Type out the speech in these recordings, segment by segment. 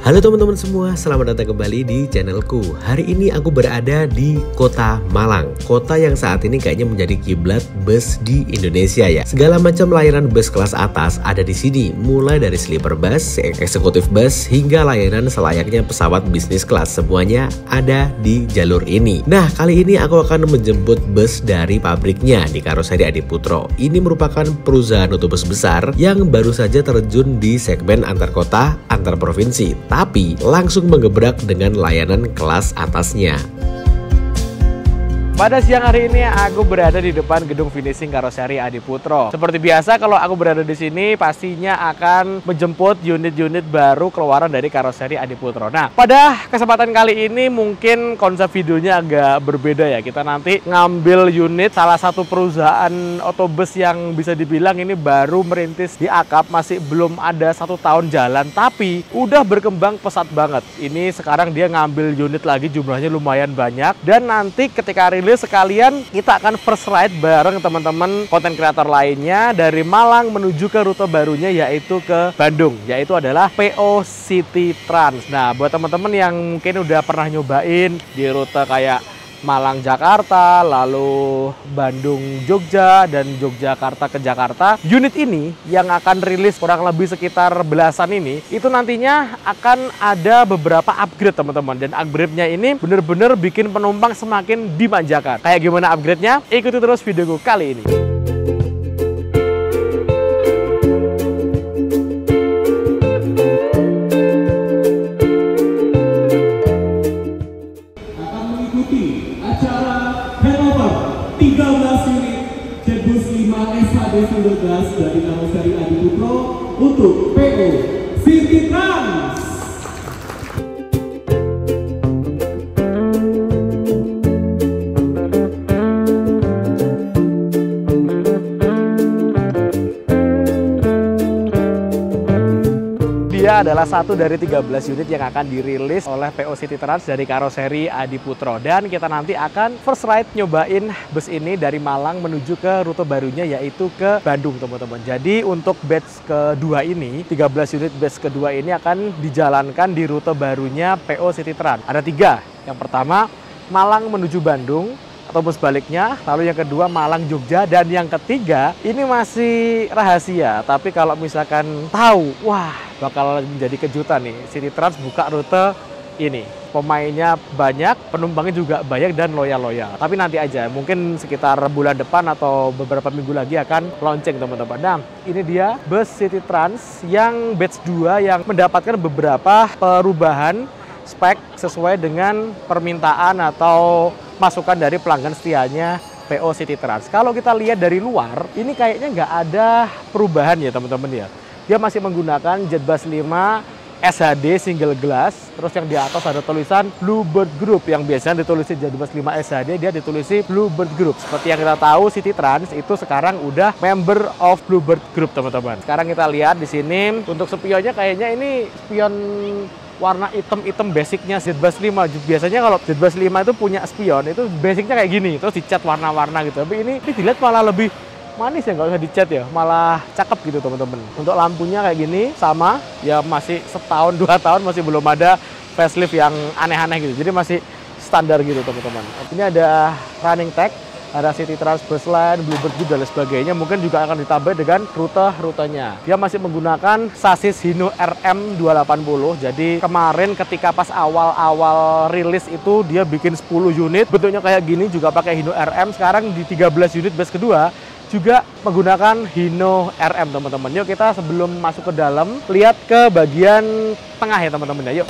Halo teman-teman semua, selamat datang kembali di channelku. Hari ini aku berada di kota Malang, kota yang saat ini kayaknya menjadi kiblat bus di Indonesia ya. Segala macam layanan bus kelas atas ada di sini, mulai dari sleeper bus, eksekutif bus, hingga layanan selayaknya pesawat bisnis kelas. Semuanya ada di jalur ini. Nah, kali ini aku akan menjemput bus dari pabriknya di Karoseri Adiputro. Ini merupakan perusahaan otobus besar yang baru saja terjun di segmen antar kota, antar provinsi, tapi langsung menggebrak dengan layanan kelas atasnya. Pada siang hari ini aku berada di depan gedung finishing Karoseri Adiputro. Seperti biasa kalau aku berada di sini pastinya akan menjemput unit-unit baru keluaran dari Karoseri Adiputro. Nah, pada kesempatan kali ini mungkin konsep videonya agak berbeda ya. Kita nanti ngambil unit salah satu perusahaan otobus yang bisa dibilang ini baru merintis di akap, masih belum ada 1 tahun jalan, tapi udah berkembang pesat banget. Ini sekarang dia ngambil unit lagi, jumlahnya lumayan banyak, dan nanti ketika sekalian kita akan first ride bareng teman-teman konten kreator lainnya dari Malang menuju ke rute barunya, yaitu ke Bandung, yaitu adalah PO City Trans. Nah, buat teman-teman yang mungkin udah pernah nyobain di rute kayak Malang Jakarta, lalu Bandung Jogja, dan Yogyakarta ke Jakarta, unit ini yang akan rilis kurang lebih sekitar belasan ini, itu nantinya akan ada beberapa upgrade teman-teman, dan upgrade-nya ini bener-bener bikin penumpang semakin dimanjakan. Kayak gimana upgrade-nya? Ikuti terus videoku kali ini. Single gas dari Karoseri Adiputro untuk PO City Trans. Dia adalah satu dari 13 unit yang akan dirilis oleh PO City Trans dari Karoseri Adiputro, dan kita nanti akan first ride nyobain bus ini dari Malang menuju ke rute barunya, yaitu ke Bandung teman-teman. Jadi untuk batch kedua ini, 13 unit batch kedua ini akan dijalankan di rute barunya PO City Trans. Ada 3. Yang pertama Malang menuju Bandung atau sebaliknya, lalu yang kedua Malang Jogja, dan yang ketiga ini masih rahasia, tapi kalau misalkan tahu, wah bakal menjadi kejutan nih. City Trans buka rute ini, pemainnya banyak, penumpangnya juga banyak dan loyal-loyal. Tapi nanti aja, mungkin sekitar bulan depan atau beberapa minggu lagi akan launching teman-teman. Nah, ini dia bus City Trans yang batch 2 yang mendapatkan beberapa perubahan spek sesuai dengan permintaan atau masukan dari pelanggan setianya PO City Trans. Kalau kita lihat dari luar, ini kayaknya nggak ada perubahan ya teman-teman ya. Dia masih menggunakan Jetbus 5 SHD single glass, terus yang di atas ada tulisan Bluebird Group, yang biasanya ditulis Jetbus 5 SHD, dia ditulis Bluebird Group. Seperti yang kita tahu, City Trans itu sekarang udah member of Bluebird Group teman-teman. Sekarang kita lihat di sini untuk spionnya, kayaknya ini spion warna hitam-hitam basicnya Jetbus 5. Biasanya kalau Jetbus 5 itu punya spion, itu basicnya kayak gini, terus dicat warna-warna gitu. Tapi ini dilihat malah lebih manis ya, nggak usah dicat ya, malah cakep gitu teman-teman. Untuk lampunya kayak gini, sama ya, masih setahun 2 tahun masih belum ada facelift yang aneh-aneh gitu, jadi masih standar gitu teman-teman. Ini ada running tag, ada City Trans Bus Line, Bluebird Group dan sebagainya. Mungkin juga akan ditambah dengan rute-rutenya. Dia masih menggunakan sasis Hino RM 280. Jadi kemarin ketika pas awal-awal rilis itu dia bikin 10 unit, bentuknya kayak gini, juga pakai Hino RM. Sekarang di 13 unit bus kedua juga menggunakan Hino RM teman-teman. Yuk kita sebelum masuk ke dalam, lihat ke bagian tengah ya teman-teman ya, yuk.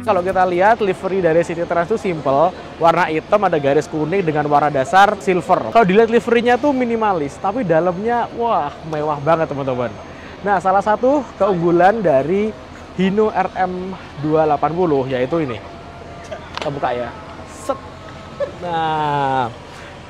Kalau kita lihat livery dari City Trans itu simple, warna hitam, ada garis kuning dengan warna dasar silver. Kalau dilihat liverynya tuh minimalis, tapi dalamnya wah mewah banget teman-teman. Nah, salah satu keunggulan dari Hino RM 280 yaitu ini. Kita buka ya. Set. Nah,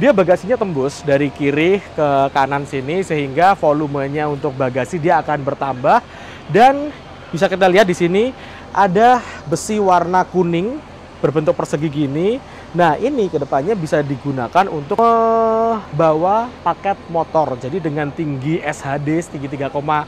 dia bagasinya tembus dari kiri ke kanan sini, sehingga volumenya untuk bagasi dia akan bertambah. Dan bisa kita lihat di sini ada besi warna kuning berbentuk persegi gini Nah, ini kedepannya bisa digunakan untuk membawa paket motor. Jadi dengan tinggi SHD setinggi 3,9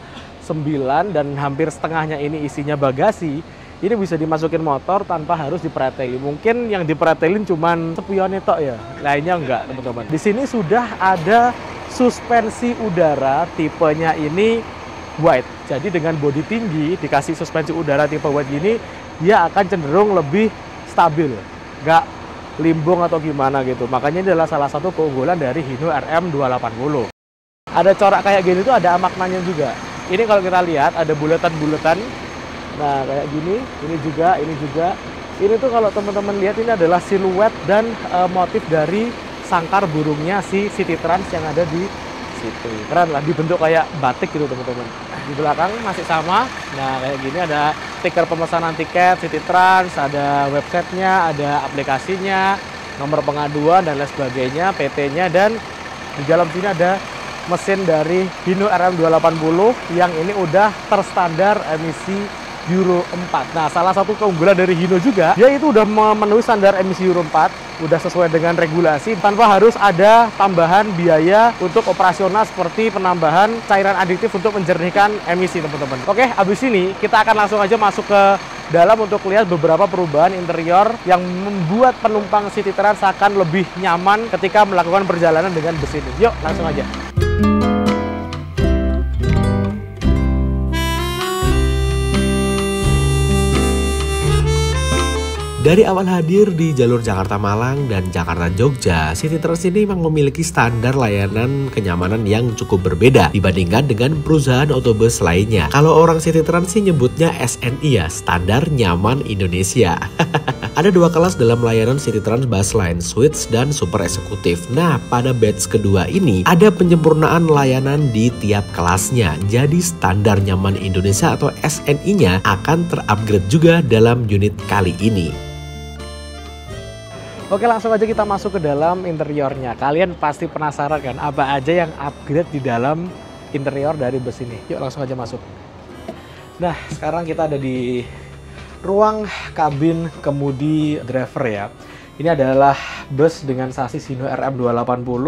dan hampir setengahnya ini isinya bagasi, ini bisa dimasukin motor tanpa harus dipretelin. Mungkin yang dipretelin cuman spionnya tok ya, lainnya enggak teman-teman. Di sini sudah ada suspensi udara, tipenya ini wide. Jadi dengan bodi tinggi dikasih suspensi udara tipe wide gini, dia akan cenderung lebih stabil, nggak limbung atau gimana gitu. Makanya ini adalah salah satu keunggulan dari Hino RM280. Ada corak kayak gini tuh ada maknanya juga. Ini kalau kita lihat ada buletan-buletan. Nah kayak gini, ini juga. Ini tuh kalau teman-teman lihat ini adalah siluet dan motif dari sangkar burungnya si City Trans yang ada di situ. Keren lah, dibentuk kayak batik gitu teman-teman. Di belakang masih sama. Nah kayak gini ada stiker pemesanan tiket City Trans, ada websitenya, ada aplikasinya, nomor pengaduan dan lain sebagainya, PT-nya, dan di dalam sini ada mesin dari Hino RM280 yang ini udah terstandar emisi Euro 4. Nah, salah satu keunggulan dari Hino juga, dia itu udah memenuhi standar emisi Euro 4, udah sesuai dengan regulasi tanpa harus ada tambahan biaya untuk operasional seperti penambahan cairan adiktif untuk menjernihkan emisi, teman-teman. Oke, habis ini kita akan langsung aja masuk ke dalam untuk lihat beberapa perubahan interior yang membuat penumpang City Trans akan lebih nyaman ketika melakukan perjalanan dengan bus ini. Yuk, langsung aja. Dari awal hadir di jalur Jakarta-Malang dan Jakarta-Jogja, City Trans ini memang memiliki standar layanan kenyamanan yang cukup berbeda dibandingkan dengan perusahaan otobus lainnya. Kalau orang City Trans sih nyebutnya SNI ya, Standar Nyaman Indonesia. Ada dua kelas dalam layanan City Trans Busline, Suites dan Super Eksekutif. Nah, pada batch kedua ini ada penyempurnaan layanan di tiap kelasnya. Jadi Standar Nyaman Indonesia atau SNI-nya akan terupgrade juga dalam unit kali ini. Oke, langsung aja kita masuk ke dalam interiornya. Kalian pasti penasaran kan apa aja yang upgrade di dalam interior dari bus ini. Yuk langsung aja masuk. Nah, sekarang kita ada di ruang kabin kemudi driver ya. Ini adalah bus dengan sasis Hino RM280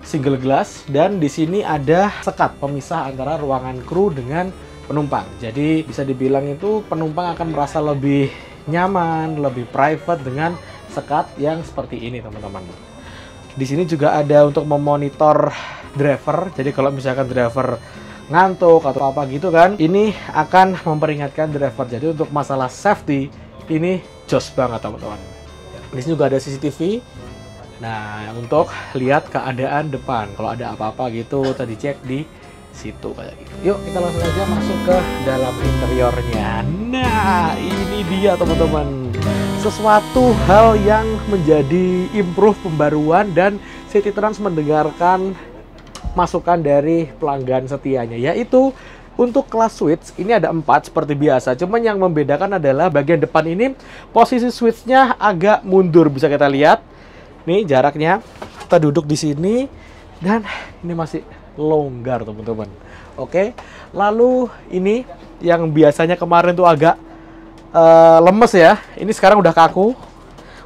single glass, dan di sini ada sekat pemisah antara ruangan kru dengan penumpang. Jadi bisa dibilang itu penumpang akan merasa lebih nyaman, lebih private dengan sekat yang seperti ini, teman-teman. Di sini juga ada untuk memonitor driver. Jadi kalau misalkan driver ngantuk atau apa gitu kan, ini akan memperingatkan driver. Jadi untuk masalah safety ini jos banget, teman-teman. Di sini juga ada CCTV. Nah, untuk lihat keadaan depan. Kalau ada apa-apa gitu tadi cek di situ kayak gitu. Yuk kita langsung aja masuk ke dalam interiornya. Nah, ini dia teman-teman. Sesuatu hal yang menjadi improve pembaruan dan City Trans mendengarkan masukan dari pelanggan setianya, yaitu untuk kelas switch ini ada 4 seperti biasa. Cuman yang membedakan adalah bagian depan ini posisi switchnya agak mundur, bisa kita lihat. Nih jaraknya, kita duduk di sini dan ini masih longgar, teman-teman. Oke, lalu ini yang biasanya kemarin tuh agak lemes ya, ini sekarang udah kaku,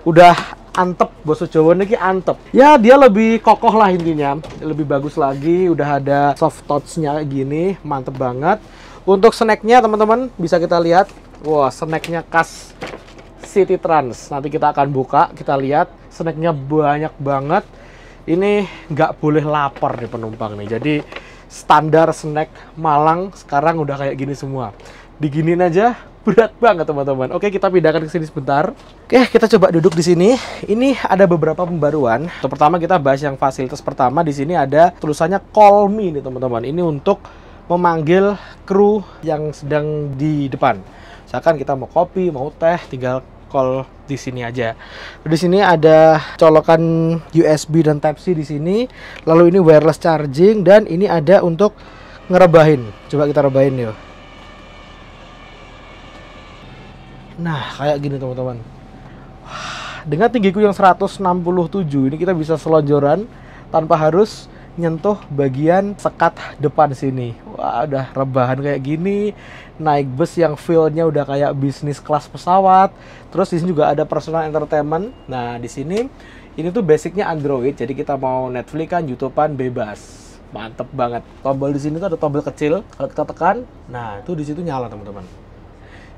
udah antep, boso Jawa ini antep. Ya dia lebih kokoh lah intinya, lebih bagus lagi, udah ada soft touch-nya gini, mantep banget. Untuk snacknya teman-teman bisa kita lihat, wah snacknya khas City Trans. Nanti kita akan buka, kita lihat snacknya banyak banget. Ini nggak boleh lapar nih penumpang nih. Jadi standar snack Malang sekarang udah kayak gini semua. Diginin aja berat banget teman-teman. Oke, kita pindahkan ke sini sebentar. Oke, kita coba duduk di sini. Ini ada beberapa pembaruan. Yang pertama kita bahas yang fasilitas pertama. Di sini ada tulisannya Call Me nih teman-teman. Ini untuk memanggil kru yang sedang di depan. Misalkan kita mau kopi, mau teh, tinggal call di sini aja. Di sini ada colokan USB dan Type C di sini. Lalu ini wireless charging dan ini ada untuk ngerebahin. Coba kita rebahin yuk. Nah, kayak gini teman-teman. Dengan tinggiku yang 167 ini kita bisa selonjoran tanpa harus nyentuh bagian sekat depan sini. Wah, udah rebahan kayak gini, naik bus yang feel-nya udah kayak bisnis kelas pesawat. Terus di sini juga ada personal entertainment. Nah, di sini ini tuh basicnya Android, jadi kita mau Netflix-an, YouTube-an bebas. Mantep banget. Tombol di sini tuh ada tombol kecil. Kalau kita tekan, nah itu di situ nyala teman-teman.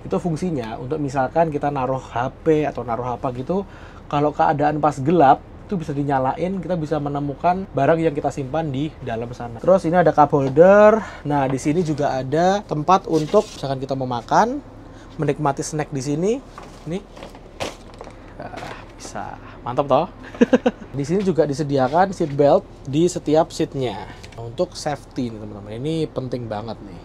Itu fungsinya untuk misalkan kita naruh HP atau naruh apa gitu, kalau keadaan pas gelap itu bisa dinyalain, kita bisa menemukan barang yang kita simpan di dalam sana. Terus ini ada cup holder. Nah, di sini juga ada tempat untuk misalkan kita mau makan, menikmati snack di sini. Nih. Bisa. Mantap toh? Di sini juga disediakan seat belt di setiap seatnya untuk safety nih teman-teman. Ini penting banget nih.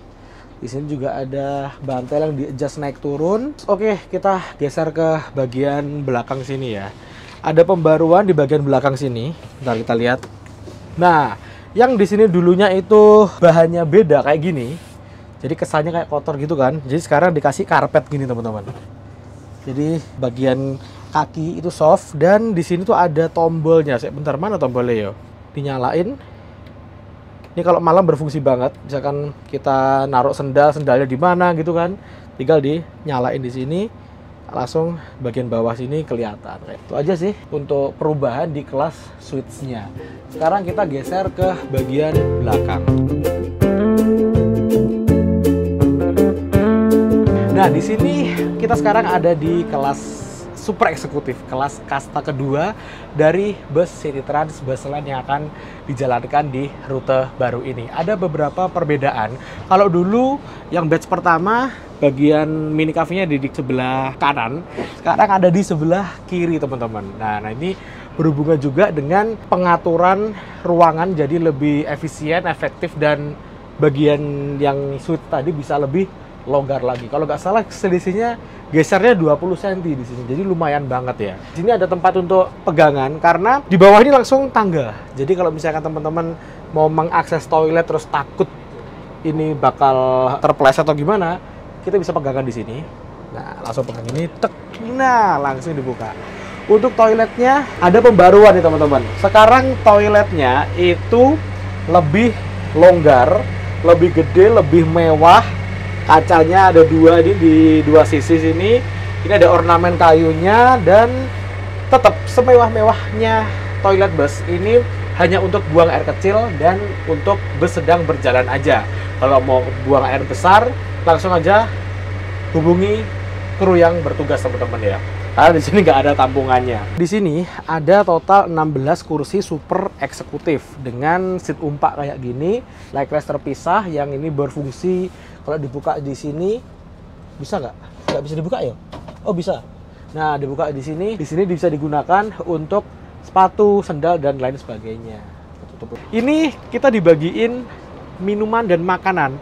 Di sini juga ada bantal yang di-adjust naik turun. Oke, kita geser ke bagian belakang sini ya. Ada pembaruan di bagian belakang sini. Bentar kita lihat. Nah, yang di sini dulunya itu bahannya beda kayak gini. Jadi kesannya kayak kotor gitu kan. Jadi sekarang dikasih karpet gini teman-teman. Jadi bagian kaki itu soft dan di sini tuh ada tombolnya. Bentar, mana tombolnya yo? Dinyalain. Ini kalau malam berfungsi banget. Misalkan kita naruh sendalnya di mana gitu kan. Tinggal dinyalain di sini. Langsung bagian bawah sini kelihatan. Itu aja sih untuk perubahan di kelas switch-nya. Sekarang kita geser ke bagian belakang. Nah, di sini kita sekarang ada di kelas super eksekutif, kelas kasta kedua dari bus City Trans Bus Line yang akan dijalankan di rute baru ini. Ada beberapa perbedaan. Kalau dulu yang batch pertama bagian mini cafe-nya di sebelah kanan, sekarang ada di sebelah kiri teman-teman. Nah, ini berhubungan juga dengan pengaturan ruangan jadi lebih efisien, efektif, dan bagian yang suite tadi bisa lebih longgar lagi. Kalau nggak salah selisihnya gesernya 20 cm di sini. Jadi lumayan banget ya. Di sini ada tempat untuk pegangan karena di bawah ini langsung tangga. Jadi kalau misalkan teman-teman mau mengakses toilet terus takut ini bakal terpeleset atau gimana, kita bisa pegangan di sini. Nah, langsung pegang ini, tek. Nah, langsung dibuka. Untuk toiletnya ada pembaruan nih teman-teman. Sekarang toiletnya itu lebih longgar, lebih gede, lebih mewah. Kacanya ada dua di dua sisi sini. Ini ada ornamen kayunya dan tetap semewah-mewahnya toilet bus. Ini hanya untuk buang air kecil dan untuk bus sedang berjalan aja. Kalau mau buang air besar, langsung aja hubungi kru yang bertugas teman-teman ya. Karena di sini nggak ada tampungannya. Di sini ada total 16 kursi super eksekutif dengan seat umpak kayak gini, leg rest terpisah yang ini berfungsi. Kalau dibuka di sini bisa nggak? Nggak bisa dibuka ya? Oh bisa. Nah, dibuka di sini bisa digunakan untuk sepatu, sendal dan lain sebagainya. Ini kita dibagiin minuman dan makanan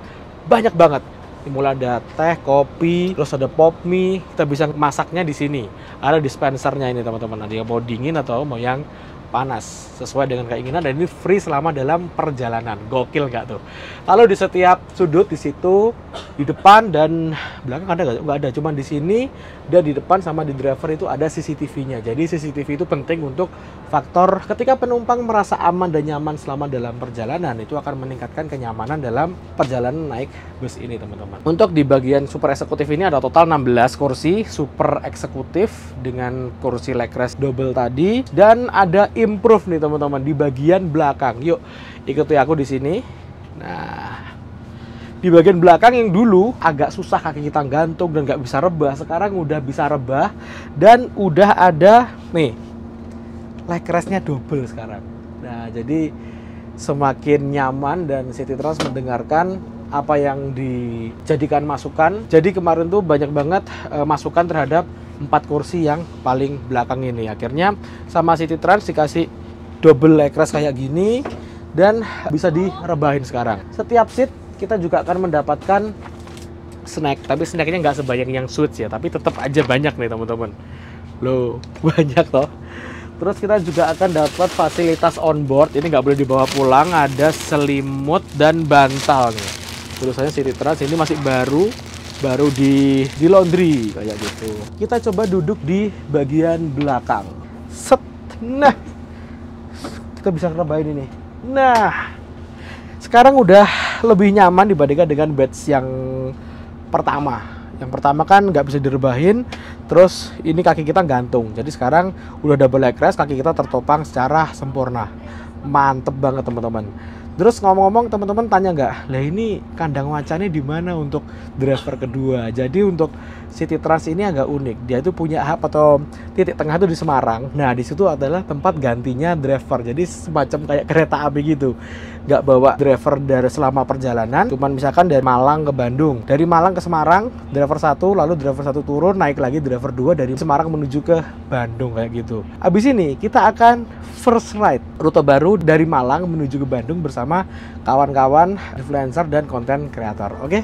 banyak banget. Mulai ada teh, kopi, terus ada pop mie. Kita bisa masaknya di sini. Ada dispensernya ini teman-teman. Ada yang mau dingin atau mau yang panas sesuai dengan keinginan, dan ini free selama dalam perjalanan. Gokil nggak tuh? Lalu di setiap sudut di situ, di depan dan belakang ada nggak ada, cuman di sini dan di depan sama di driver itu ada CCTV-nya. Jadi CCTV itu penting untuk faktor ketika penumpang merasa aman dan nyaman selama dalam perjalanan, itu akan meningkatkan kenyamanan dalam perjalanan naik bus ini teman-teman. Untuk di bagian super eksekutif ini ada total 16 kursi super eksekutif dengan kursi leg rest double tadi, dan ada improve nih teman-teman di bagian belakang. Yuk ikuti aku di sini. Nah, di bagian belakang yang dulu agak susah kaki kita gantung dan nggak bisa rebah, sekarang udah bisa rebah dan udah ada nih leg restnya double sekarang. Nah, jadi semakin nyaman dan City Trans mendengarkan apa yang dijadikan masukan. Jadi kemarin tuh banyak banget masukan terhadap 4 kursi yang paling belakang ini. Akhirnya sama City Trans dikasih double leg rest kayak gini dan bisa direbahin sekarang. Setiap seat kita juga akan mendapatkan snack, tapi snacknya nggak sebanyak yang suites ya, tapi tetap aja banyak nih teman-teman. Loh, banyak toh. Terus kita juga akan dapat fasilitas on board. Ini nggak boleh dibawa pulang, ada selimut dan bantal nih. Tulisannya City Trans, ini masih baru di laundry kayak gitu. Kita coba duduk di bagian belakang. Set. Nah, kita bisa rebahin ini. Nah, sekarang udah lebih nyaman dibandingkan dengan batch yang pertama. Yang pertama kan nggak bisa direbahin, terus ini kaki kita gantung. Jadi sekarang udah double leg rest, kaki kita tertopang secara sempurna. Mantep banget teman-teman. Terus ngomong-ngomong, teman-teman tanya nggak, lah ini kandang macannya di mana untuk driver kedua? Jadi untuk City Trans ini agak unik. Dia itu punya hub atau titik tengah itu di Semarang. Nah di situ adalah tempat gantinya driver. Jadi semacam kayak kereta api gitu. Nggak bawa driver dari selama perjalanan. Cuman misalkan dari Malang ke Bandung, dari Malang ke Semarang, driver 1, lalu driver 1 turun, naik lagi driver 2 dari Semarang menuju ke Bandung kayak gitu. Abis ini kita akan first ride rute baru dari Malang menuju ke Bandung bersama kawan-kawan influencer dan konten kreator. Oke?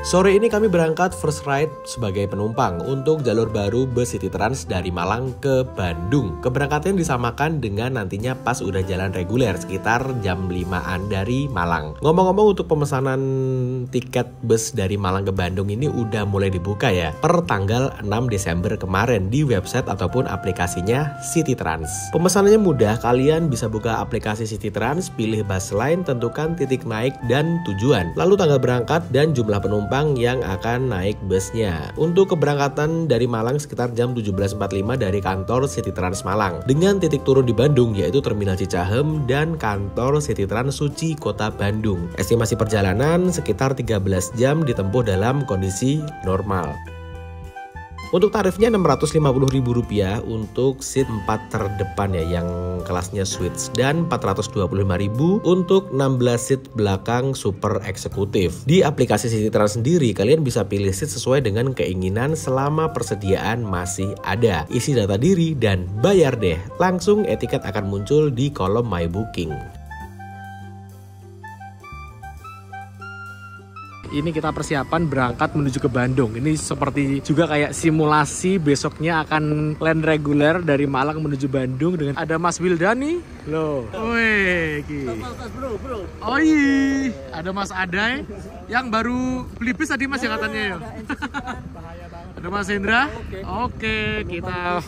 Sore ini kami berangkat first ride sebagai penumpang untuk jalur baru bus City Trans dari Malang ke Bandung. Keberangkatan disamakan dengan nantinya pas udah jalan reguler sekitar jam 5-an dari Malang. Ngomong-ngomong, untuk pemesanan tiket bus dari Malang ke Bandung ini udah mulai dibuka ya per tanggal 6 Desember kemarin di website ataupun aplikasinya City Trans. Pemesanannya mudah, kalian bisa buka aplikasi City Trans, pilih bus line, tentukan titik naik dan tujuan, lalu tanggal berangkat dan jumlah penumpang yang akan naik busnya. Untuk keberangkatan dari Malang sekitar jam 17.45 dari kantor City Trans Malang, dengan titik turun di Bandung yaitu Terminal Cicahem dan kantor City Trans Suci Kota Bandung. Estimasi perjalanan sekitar 13 jam ditempuh dalam kondisi normal. Untuk tarifnya Rp650.000 untuk seat 4 terdepan ya, yang kelasnya suites, dan Rp425.000 untuk 16 seat belakang super eksekutif. Di aplikasi City Trans sendiri, kalian bisa pilih seat sesuai dengan keinginan selama persediaan masih ada. Isi data diri dan bayar deh. Langsung etiket akan muncul di kolom My Booking. Ini kita persiapan berangkat menuju ke Bandung. Ini seperti juga kayak simulasi besoknya akan land reguler dari Malang menuju Bandung dengan ada Mas Wildani. Loh. Wih, bro. Oh iya, ada Mas Adai yang baru beli bis tadi Mas ya katanya ya. Ada Mas Hendra. Oke, kita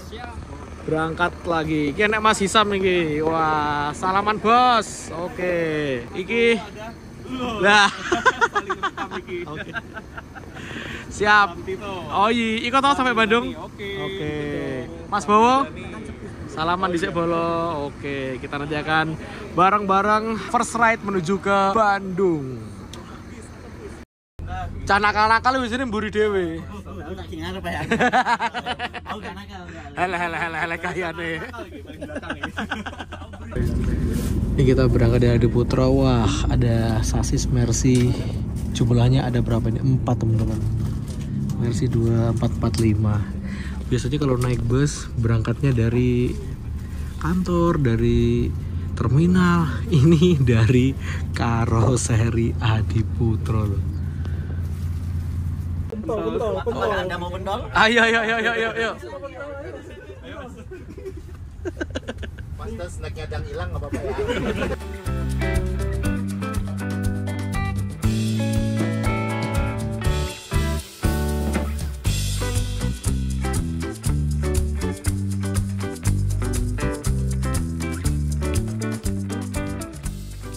berangkat lagi. Iki enek Mas Hisam iki. Wah, salaman bos. Oke. Iki lah. Oke. Siap. Oh iya, iko tau sampai Bandung? Oke. Mas Bowo? Salaman dhisik bolo. Oke, kita nanti akan bareng-bareng first ride menuju ke Bandung. Cah nakal-nakal wis ini mburi dhewe. Hele kayane. Ini kita berangkat dari Adiputro. Wah, ada sasis Mercy. Jumlahnya ada berapa ini? 4 teman-teman. Mercy 2445. Biasanya kalau naik bus berangkatnya dari kantor, dari terminal. Ini dari karoseri Adiputro loh. Pentol. Anda mau pentol? Ayo. Pas snacknya dan hilang nggak apa-apa ya.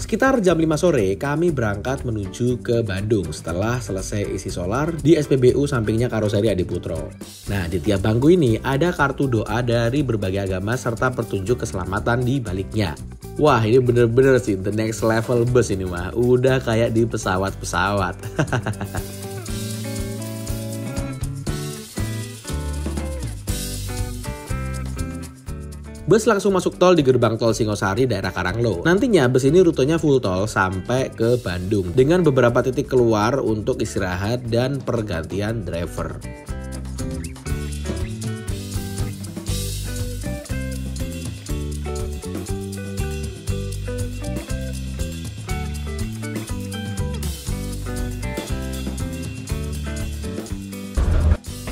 Sekitar jam 5 sore kami berangkat menuju ke Bandung setelah selesai isi solar di SPBU sampingnya karoseri Adiputro. Nah, di tiap bangku ini ada kartu doa dari berbagai agama serta petunjuk keselamatan di baliknya. Wah, ini bener-bener sih the next level bus ini mah. Udah kayak di pesawat-pesawat. Bus langsung masuk tol di gerbang tol Singosari daerah Karanglo. Nantinya bus ini rutenya full tol sampai ke Bandung dengan beberapa titik keluar untuk istirahat dan pergantian driver.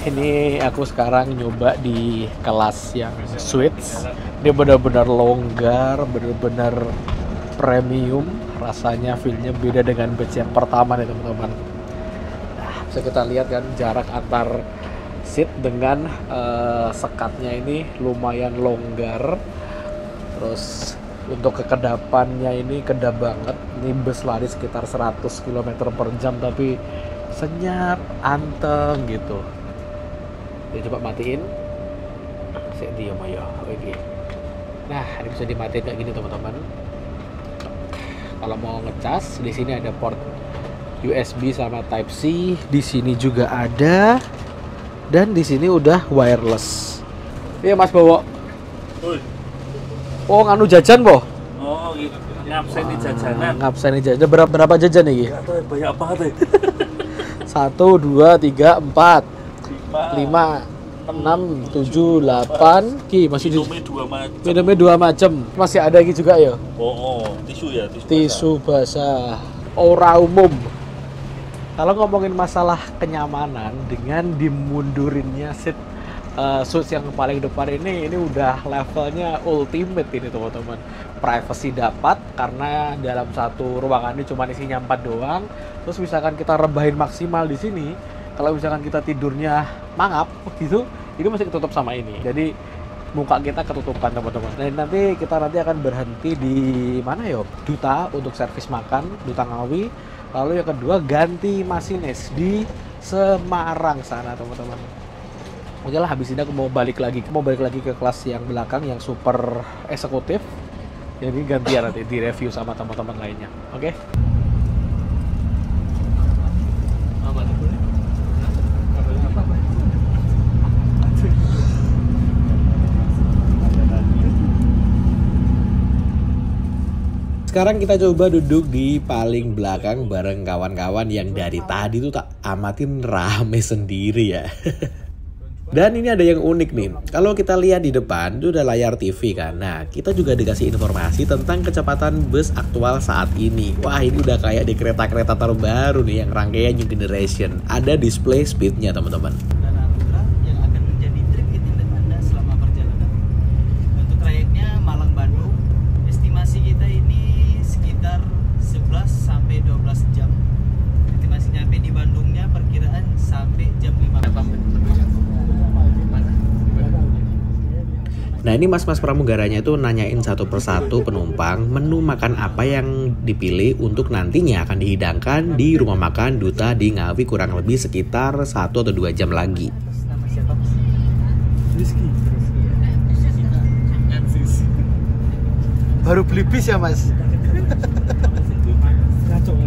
Ini aku sekarang nyoba di kelas yang suites. Dia benar-benar longgar, benar-benar premium. Rasanya feel-nya beda dengan batch yang pertama nih teman-teman. Nah, bisa kita lihat kan jarak antar seat dengan sekatnya ini lumayan longgar. Terus untuk kekedapannya ini kedap banget. Ini bus lari sekitar 100 km per jam tapi senyap, anteng gitu. Ya, coba matiin. Sik diam ayo. Oke. Nah, ini bisa dimatiin kayak gini teman-teman. Kalau mau ngecas, di sini ada port USB sama Type C. Di sini juga ada. Dan di sini udah wireless. Iya Mas Bowo. Oh, nganu jajan, Boh? Oh, gitu. Ngabsen di jajanan. Ngabsen di jajan. Berapa jajan nih? Banyak banget ya. 1, 2, 3, 4, 5, 6, 7, 8. Ki masih minumnya 2 macam. Masih ada lagi juga ya? Oh, tisu ya, tisu basah. Ora umum. Kalau ngomongin masalah kenyamanan dengan dimundurinnya seat yang paling depan ini udah levelnya ultimate ini teman-teman. Privacy dapat karena dalam satu ruangan ini cuma isinya 4 doang. Terus misalkan kita rebahin maksimal di sini, kalau misalkan kita tidurnya mangap gitu, ini masih ketutup sama ini. Jadi muka kita ketutupan teman-teman. Dan nanti kita akan berhenti di mana yo? Duta untuk servis makan, Duta Ngawi. Lalu yang kedua ganti masinis di Semarang sana teman-teman. Oke lah, habis ini aku mau balik lagi ke kelas yang belakang yang super eksekutif. Jadi gantian nanti di review sama teman-teman lainnya. Oke? Sekarang kita coba duduk di paling belakang bareng kawan-kawan yang dari tadi tuh tak amatin rame sendiri ya. Dan ini ada yang unik nih, kalau kita lihat di depan itu udah layar TV kan. Nah, kita juga dikasih informasi tentang kecepatan bus aktual saat ini. Wah, ini udah kayak di kereta-kereta terbaru nih yang rangkaian New Generation. Ada display speednya teman-teman. Dan aturan yang akan menjadi trik attendant Anda selama perjalanan. Untuk trayeknya Malang-Bandung, estimasi kita ini sekitar 11 sampai 12 jam. Estimasi nyampe di Bandungnya perkiraan sampai jam 5 pagi. Nah, ini mas-mas pramugaranya itu nanyain satu persatu penumpang menu makan apa yang dipilih untuk nantinya akan dihidangkan di rumah makan Duta di Ngawi kurang lebih sekitar 1 atau 2 jam lagi. Nama siapa? Rizky. Baru beli bis ya Mas? Kacau.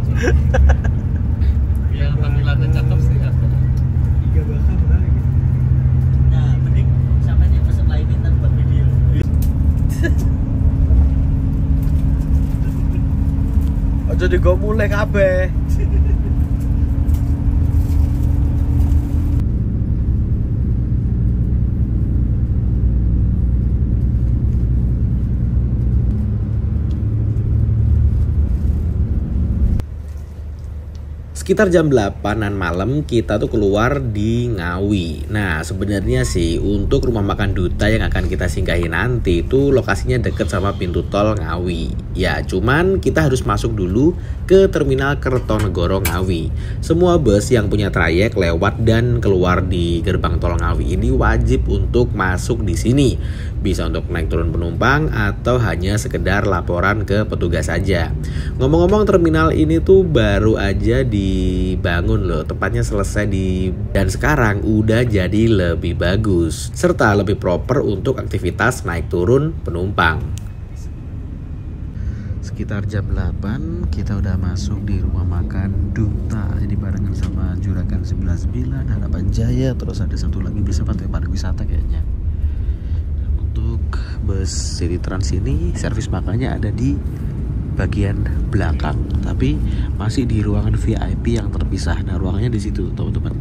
Yang tampilannya cakep sih apa? 3 bahkan benar gitu. Nah, mending sampai pesan lainnya tanpa video. Ojo digo mulai kabeh. Sekitar jam 8-an malam kita tuh keluar di Ngawi. Nah, sebenarnya sih untuk rumah makan Duta yang akan kita singgahi nanti itu lokasinya deket sama pintu tol Ngawi. Ya, cuman kita harus masuk dulu ke terminal Kertonegoro Ngawi. Semua bus yang punya trayek lewat dan keluar di gerbang tol Ngawi ini wajib untuk masuk di sini. Bisa untuk naik turun penumpang atau hanya sekedar laporan ke petugas saja. Ngomong-ngomong, terminal ini tuh baru aja dibangun loh, tepatnya selesai dan sekarang udah jadi lebih bagus serta lebih proper untuk aktivitas naik turun penumpang. Sekitar jam 8 kita udah masuk di rumah makan Duta. Jadi barengan sama Juragan 99, Harapan Jaya, terus ada satu lagi bisa pantai pariwisata kayaknya. Untuk bus City Trans ini servis makannya ada di bagian belakang, tapi masih di ruangan VIP yang terpisah. Nah, ruangannya di situ, teman-teman.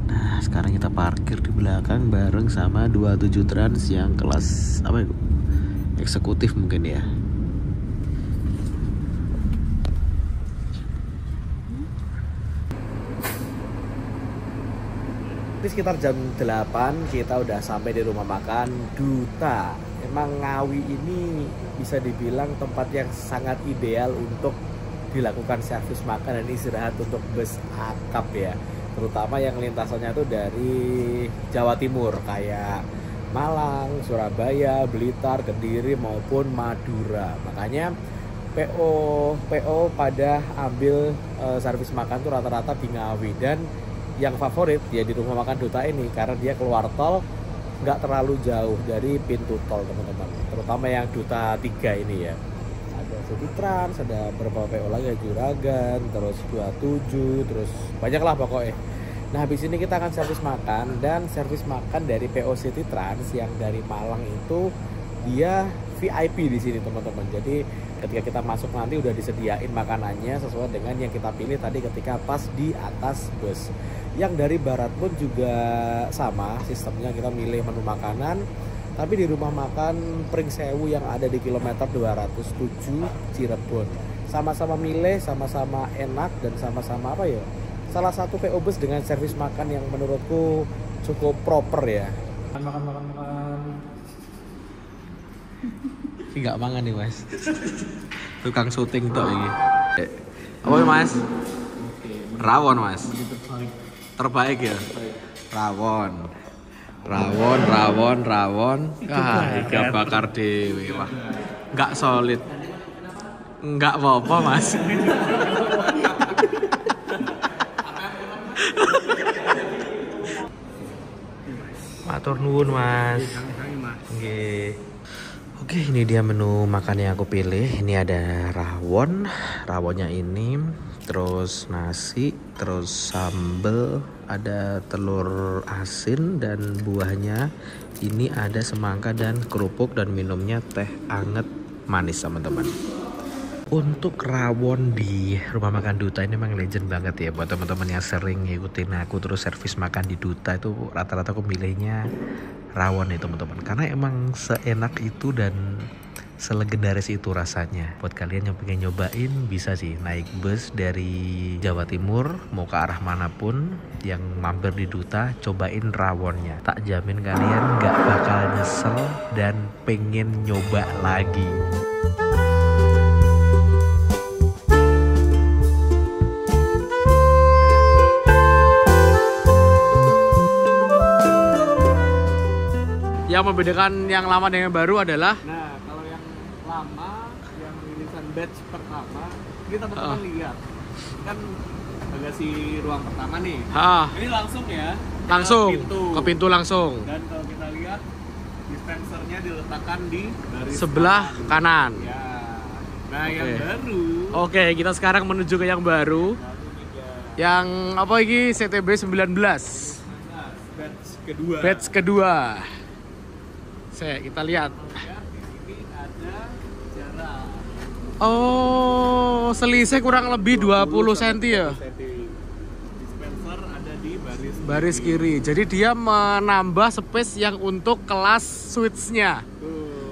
Nah, sekarang kita parkir di belakang bareng sama 27 Trans yang kelas apa itu? Eksekutif mungkin ya. Ini sekitar jam 8 kita udah sampai di rumah makan Duta. Emang Ngawi ini bisa dibilang tempat yang sangat ideal untuk dilakukan servis makan dan istirahat untuk bus akap ya. terutama yang lintasannya tuh dari Jawa Timur kayak Malang, Surabaya, Blitar, Kediri maupun Madura. Makanya PO pada ambil servis makan tuh rata-rata di Ngawi, dan yang favorit ya di rumah makan Duta ini karena dia keluar tol nggak terlalu jauh dari pintu tol teman-teman, terutama yang Duta 3 ini ya. Ada City Trans, ada beberapa PO lagi, Juragan, terus 27, terus banyak lah pokoknya. Nah habis ini kita akan servis makan, dan servis makan dari PO City Trans yang dari Malang itu dia VIP di sini teman-teman. Jadi ketika kita masuk nanti udah disediain makanannya sesuai dengan yang kita pilih tadi ketika pas di atas bus. Yang dari barat pun juga sama sistemnya, kita milih menu makanan. Tapi di rumah makan Pringsewu yang ada di kilometer 207 Cirebon. Sama-sama milih, sama-sama enak, dan sama-sama apa ya? Salah satu PO bus dengan servis makan yang menurutku cukup proper ya. Makan. Ini nggak mangan nih mas. Tukang syuting tuh ini. Apa ya mas? Rawon mas. Terbaik ya. Rawon. Iga bakar dewe. Wah, nggak solid. Nggak apa-apa mas. Matur nuwun mas. Oke, ini dia menu makan yang aku pilih. Ini ada rawonnya ini, terus nasi, terus sambal, ada telur asin dan buahnya. Ini ada semangka dan kerupuk, dan minumnya teh anget manis teman-teman. Untuk rawon di rumah makan Duta ini memang legend banget ya buat teman-teman yang sering ngikutin aku terus servis makan di Duta. Itu rata-rata aku milihnya rawon ya teman-teman, karena emang seenak itu dan selegendaris itu rasanya. Buat kalian yang pengen nyobain bisa sih naik bus dari Jawa Timur mau ke arah manapun yang mampir di Duta, cobain rawonnya. Tak jamin kalian gak bakal nyesel dan pengen nyoba lagi. Yang membedakan yang lama dengan yang baru adalah, nah kalau yang lama yang rilisan batch pertama kita teman-teman lihat kan bagasi ruang pertama nih. Ini langsung ya. Langsung ke pintu langsung. Dan kalau kita lihat dispensernya diletakkan di baris sebelah kanan. Ya. Nah yang baru. Oke, kita sekarang menuju ke yang baru. Yang apa ini? CTB 19. Batch kedua. Kita lihat. Ini ada jarak. Oh, selisih kurang lebih 20 cm ya. Dispenser ada di baris kiri. Jadi dia menambah space yang untuk kelas switch-nya.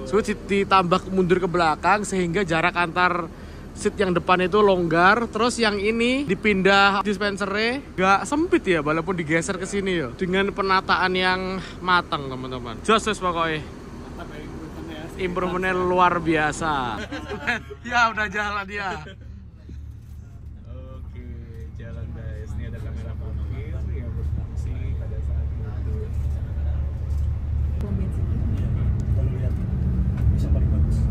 Switch ditambah mundur ke belakang sehingga jarak antar seat yang depan itu longgar. Terus yang ini dipindah dispensernya gak sempit ya, walaupun digeser ke sini ya. Dengan penataan yang matang teman-teman. Jos pokoknya. Improvementnya luar biasa. Ya udah jalan dia. Oke, jalan guys. Ini ada kamera parkir yang berfungsi pada saat mundur. Kalau lihat bisa paling bagus.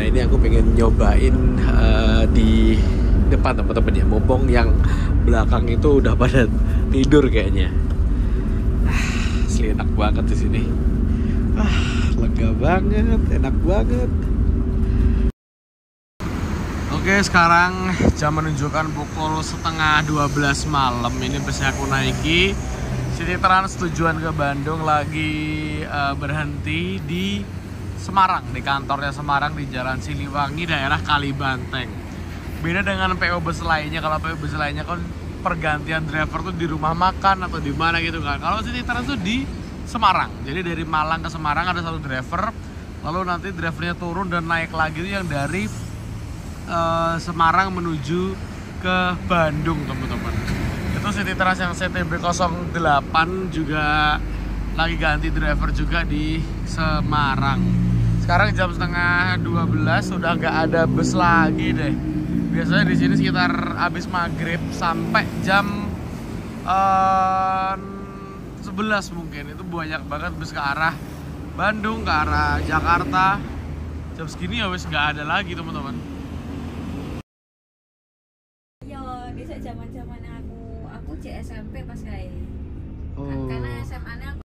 Ini aku pengen nyobain di depan teman-teman ya, mumpung yang belakang itu udah pada tidur kayaknya. Asli enak banget di sini. Lega banget, enak banget. Oke, sekarang jam menunjukkan pukul 11:30 malam. Ini busnya aku naiki City Trans tujuan ke Bandung, lagi berhenti di Semarang, di kantornya Semarang di Jalan Siliwangi, daerah Kalibanteng. Beda dengan PO bus lainnya. Kalau PO bus lainnya kan pergantian driver tuh di rumah makan atau di mana gitu kan. Kalau City Trans tuh di Semarang. Jadi dari Malang ke Semarang ada satu driver, lalu nanti drivernya turun dan naik lagi itu yang dari Semarang menuju ke Bandung teman-teman. Itu itu City Trans yang CTB08 juga lagi ganti driver juga di Semarang. Sekarang jam setengah 12 udah nggak ada bus lagi deh. Biasanya di sini sekitar habis maghrib sampai jam 11 mungkin itu banyak banget bus ke arah Bandung, ke arah Jakarta. Jam segini ya wes nggak ada lagi teman-teman. Yo, bisa zaman-zaman aku cek SMP pas kayak. Karena SMA-nya aku.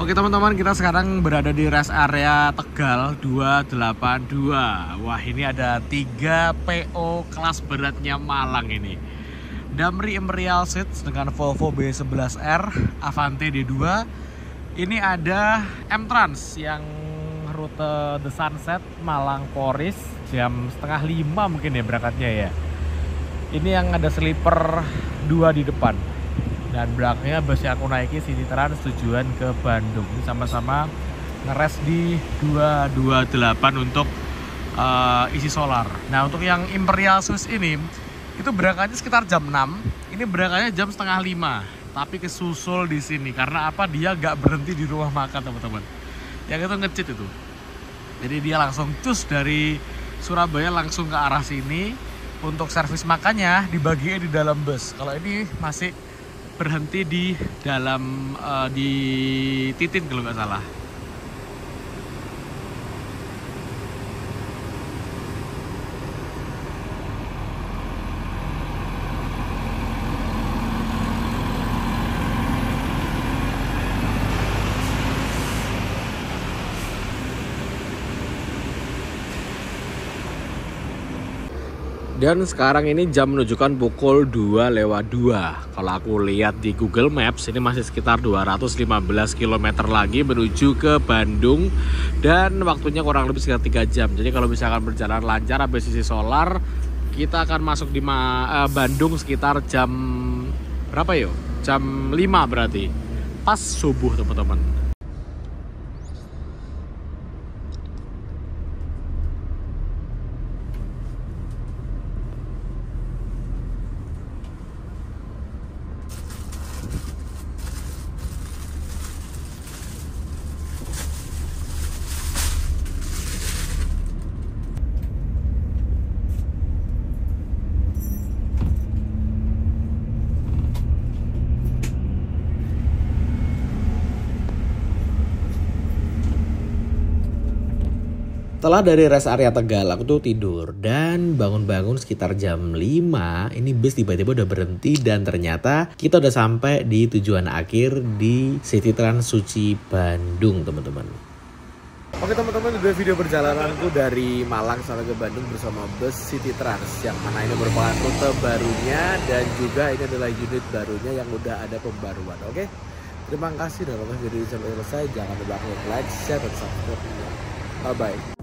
Oke teman-teman, kita sekarang berada di rest area Tegal 282. Wah, ini ada 3 PO kelas beratnya Malang ini. Damri Imperial Seats dengan Volvo B11R Avante D2. Ini ada M-Trans yang rute The Sunset Malang Poris jam setengah 5 mungkin ya berangkatnya ya. Ini yang ada sleeper 2 di depan. Dan belakangnya bus yang aku naiki City Trans tujuan ke Bandung. Ini sama-sama ngeres di 228 untuk isi solar. Nah, untuk yang Imperial Swiss ini itu berangkatnya sekitar jam 6. Ini berangkatnya jam setengah 5. Tapi kesusul di sini karena apa? Dia gak berhenti di rumah makan teman-teman. Yang itu ngecit itu. Jadi dia langsung cus dari Surabaya langsung ke arah sini. Untuk servis makannya dibaginya di dalam bus. Kalau ini masih berhenti di dalam di Titin kalau nggak salah. Dan sekarang ini jam menunjukkan pukul 2:02. Kalau aku lihat di Google Maps ini masih sekitar 215 km lagi menuju ke Bandung. Dan waktunya kurang lebih sekitar 3 jam. Jadi kalau misalkan berjalan lancar habis isi solar, kita akan masuk di Bandung sekitar jam berapa yo? Jam 5 berarti. Pas subuh teman-teman. Setelah dari rest area Tegal, aku tuh tidur dan bangun-bangun sekitar jam 5. Ini bus tiba-tiba udah berhenti dan ternyata kita udah sampai di tujuan akhir di City Trans Suci Bandung, teman-teman. Oke teman-teman, itu video perjalananku dari Malang sampai ke Bandung bersama bus City Trans, yang mana ini merupakan rute barunya dan juga ini adalah unit barunya yang udah ada pembaruan. Oke, terima kasih udah nonton video sampai selesai. Jangan lupa like, share, dan subscribe. Bye bye.